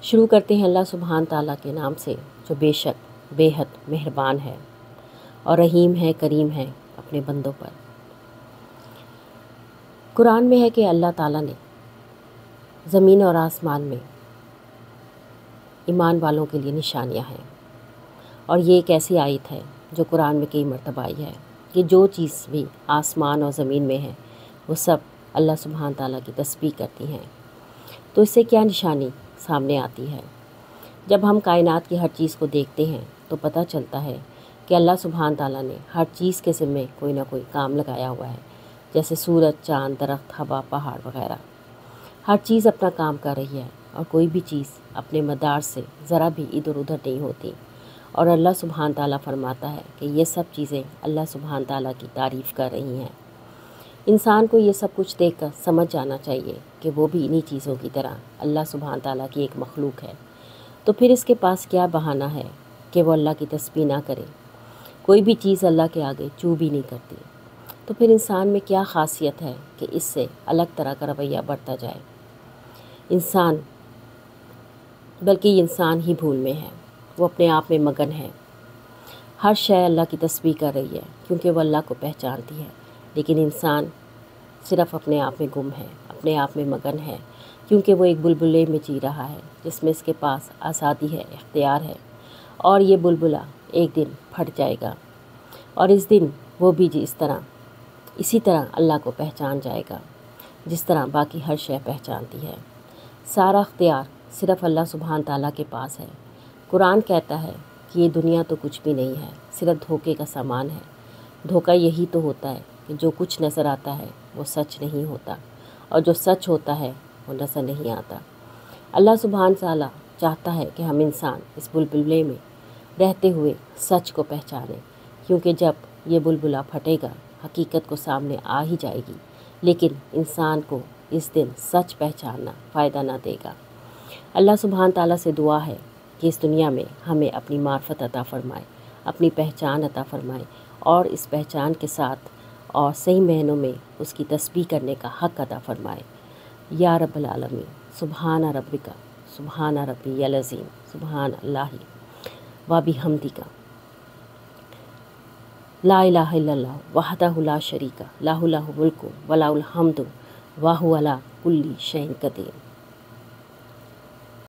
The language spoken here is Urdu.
شروع کرتے ہیں اللہ سبحانہ تعالیٰ کے نام سے جو بے شک بے حد مہربان ہے اور رحیم ہے، کریم ہے اپنے بندوں پر۔ قرآن میں ہے کہ اللہ تعالیٰ نے زمین اور آسمان میں ایمان والوں کے لیے نشانیاں ہیں، اور یہ ایک ایسی آیت ہے جو قرآن میں کئی مرتبہ آئی ہے کہ جو چیز بھی آسمان اور زمین میں ہے وہ سب اللہ سبحانہ تعالیٰ کی تسبیح کرتی ہیں۔ تو اس سے کیا نشانی سامنے آتی ہے؟ جب ہم کائنات کی ہر چیز کو دیکھتے ہیں تو پتہ چلتا ہے کہ اللہ سبحانہ تعالیٰ نے ہر چیز کے ذمے کوئی نہ کوئی کام لگایا ہوا ہے، جیسے سورج، چاند، درخت، ہوا، پہاڑ وغیرہ۔ ہر چیز اپنا کام کر رہی ہے اور کوئی بھی چیز اپنے مدار سے ذرا بھی ادھر ادھر نہیں ہوتی، اور اللہ سبحانہ تعالیٰ فرماتا ہے کہ یہ سب چیزیں اللہ سبحانہ تعالیٰ کی تعریف کر رہی ہیں۔ انسان کو یہ سب کچھ دیکھ کر سمجھ جانا چاہیے کہ وہ بھی انہی چیزوں کی طرح اللہ سبحانہ تعالیٰ کی ایک مخلوق ہے، تو پھر اس کے پاس کیا بہانہ ہے کہ وہ اللہ کی تسبیح نہ کرے؟ کوئی بھی چیز اللہ کے آگے چو بھی نہیں کرتی، تو پھر انسان میں کیا خاصیت ہے کہ اس سے الگ طرح کا رویہ بڑھتا جائے؟ بلکہ انسان ہی بھول میں ہے، وہ اپنے آپ میں مگن ہے۔ ہر شے اللہ کی تسبیح کر رہی ہے کیونکہ وہ اللہ کو پہچانتی ہے، لیکن انسان صرف اپنے آپ میں گم ہے، اپنے آپ میں مگن ہے، کیونکہ وہ ایک بلبلے میں جی رہا ہے جس میں اس کے پاس آزادی ہے، اختیار ہے، اور یہ بلبلا ایک دن پھٹ جائے گا، اور اس دن وہ بھی اسی طرح اللہ کو پہچان جائے گا جس طرح باقی ہر شے پہچانتی ہے۔ سارا اختیار صرف اللہ سبحانہ تعالیٰ کے پاس ہے۔ قرآن کہتا ہے کہ یہ دنیا تو کچھ بھی نہیں ہے، صرف دھوکے کا سامان ہے۔ دھوکہ یہی تو ہوتا ہے کہ جو کچھ نظر آتا ہے وہ سچ نہیں ہوتا، اور جو سچ ہوتا ہے وہ نظر نہیں آتا۔ اللہ سبحانہ تعالیٰ چاہتا ہے کہ ہم انسان اس بلبلے میں رہتے ہوئے سچ کو پہچانیں، کیونکہ جب یہ بلبلا پھٹے گا حقیقت کو سامنے آ ہی جائے گی، لیکن انسان کو اس دن سچ پہچاننا فائدہ نہ دے گا۔ اللہ سبحانہ تعالیٰ سے دعا ہے کہ اس دنیا میں ہمیں اپنی معرفت عطا فرمائے، اپنی پہچان عطا فرمائے، اور اس پہچان کے ساتھ اور صحیح معنوں میں اس کی تسبیح کرنے کا حق عطا فرمائے۔ یا رب العالمین، سبحان ربک، سبحان ربی العظیم، سبحان اللہ و بحمدک، لا الہ الا اللہ وحدہ لا شریک لہ، لہ الملک و لہ الحمد وہو علی کل شیء قدیر۔